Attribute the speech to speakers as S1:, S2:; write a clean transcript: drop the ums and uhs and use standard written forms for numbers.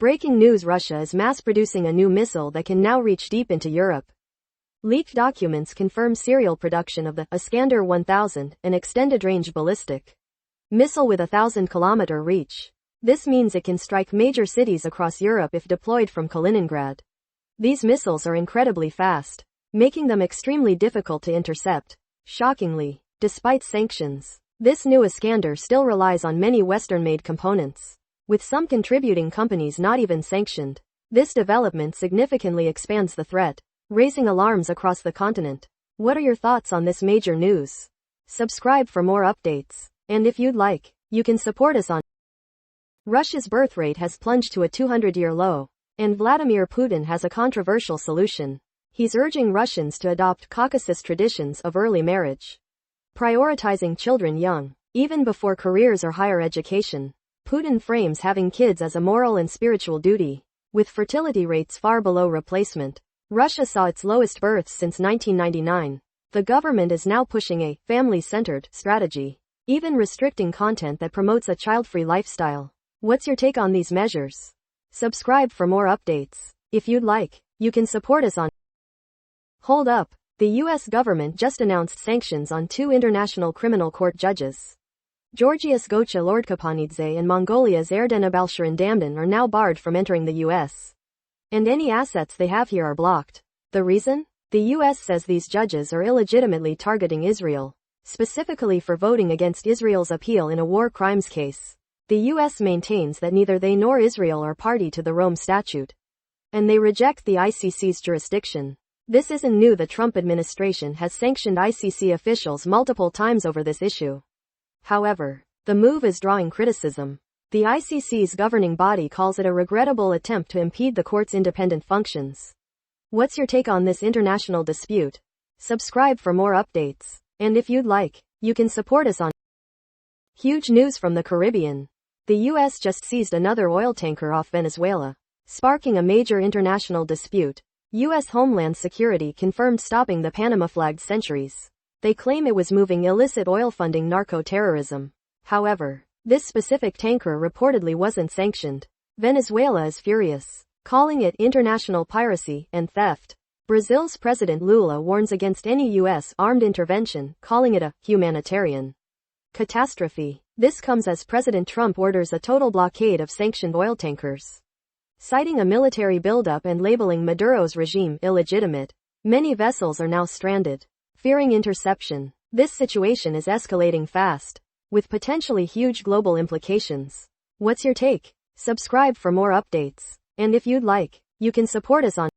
S1: Breaking news: Russia is mass-producing a new missile that can now reach deep into Europe. Leaked documents confirm serial production of the Iskander 1000, an extended-range ballistic missile with a 1,000-kilometer reach. This means it can strike major cities across Europe if deployed from Kaliningrad. These missiles are incredibly fast, making them extremely difficult to intercept. Shockingly, despite sanctions, this new Iskander still relies on many Western-made components, with some contributing companies not even sanctioned. This development significantly expands the threat, raising alarms across the continent. What are your thoughts on this major news? Subscribe for more updates, and if you'd like, you can support us on. Russia's birth rate has plunged to a 200-year low, and Vladimir Putin has a controversial solution. He's urging Russians to adopt Caucasus traditions of early marriage, prioritizing children young, even before careers or higher education. Putin frames having kids as a moral and spiritual duty, with fertility rates far below replacement. Russia saw its lowest births since 1999. The government is now pushing a family-centered strategy, even restricting content that promotes a child-free lifestyle. What's your take on these measures? Subscribe for more updates. If you'd like, you can support us on. Hold up. The U.S. government just announced sanctions on 2 international criminal court judges. Georgia's Gocha Lordkapanidze and Mongolia's Erdena Balsharin Damdan are now barred from entering the U.S. And any assets they have here are blocked. The reason? The U.S. says these judges are illegitimately targeting Israel, specifically for voting against Israel's appeal in a war crimes case. The U.S. maintains that neither they nor Israel are party to the Rome Statute, and they reject the ICC's jurisdiction. This isn't new. The Trump administration has sanctioned ICC officials multiple times over this issue. However, the move is drawing criticism. The ICC's governing body calls it a regrettable attempt to impede the court's independent functions. What's your take on this international dispute? Subscribe for more updates, and if you'd like, you can support us on. Huge news from the Caribbean. The U.S. just seized another oil tanker off Venezuela, sparking a major international dispute. U.S. Homeland Security confirmed stopping the Panama-flagged Centuries. They claim it was moving illicit oil funding narco-terrorism. However, this specific tanker reportedly wasn't sanctioned. Venezuela is furious, calling it international piracy and theft. Brazil's President Lula warns against any U.S. armed intervention, calling it a humanitarian catastrophe. This comes as President Trump orders a total blockade of sanctioned oil tankers, citing a military buildup and labeling Maduro's regime illegitimate. Many vessels are now stranded, fearing interception. This situation is escalating fast, with potentially huge global implications. What's your take? Subscribe for more updates, and if you'd like, you can support us on.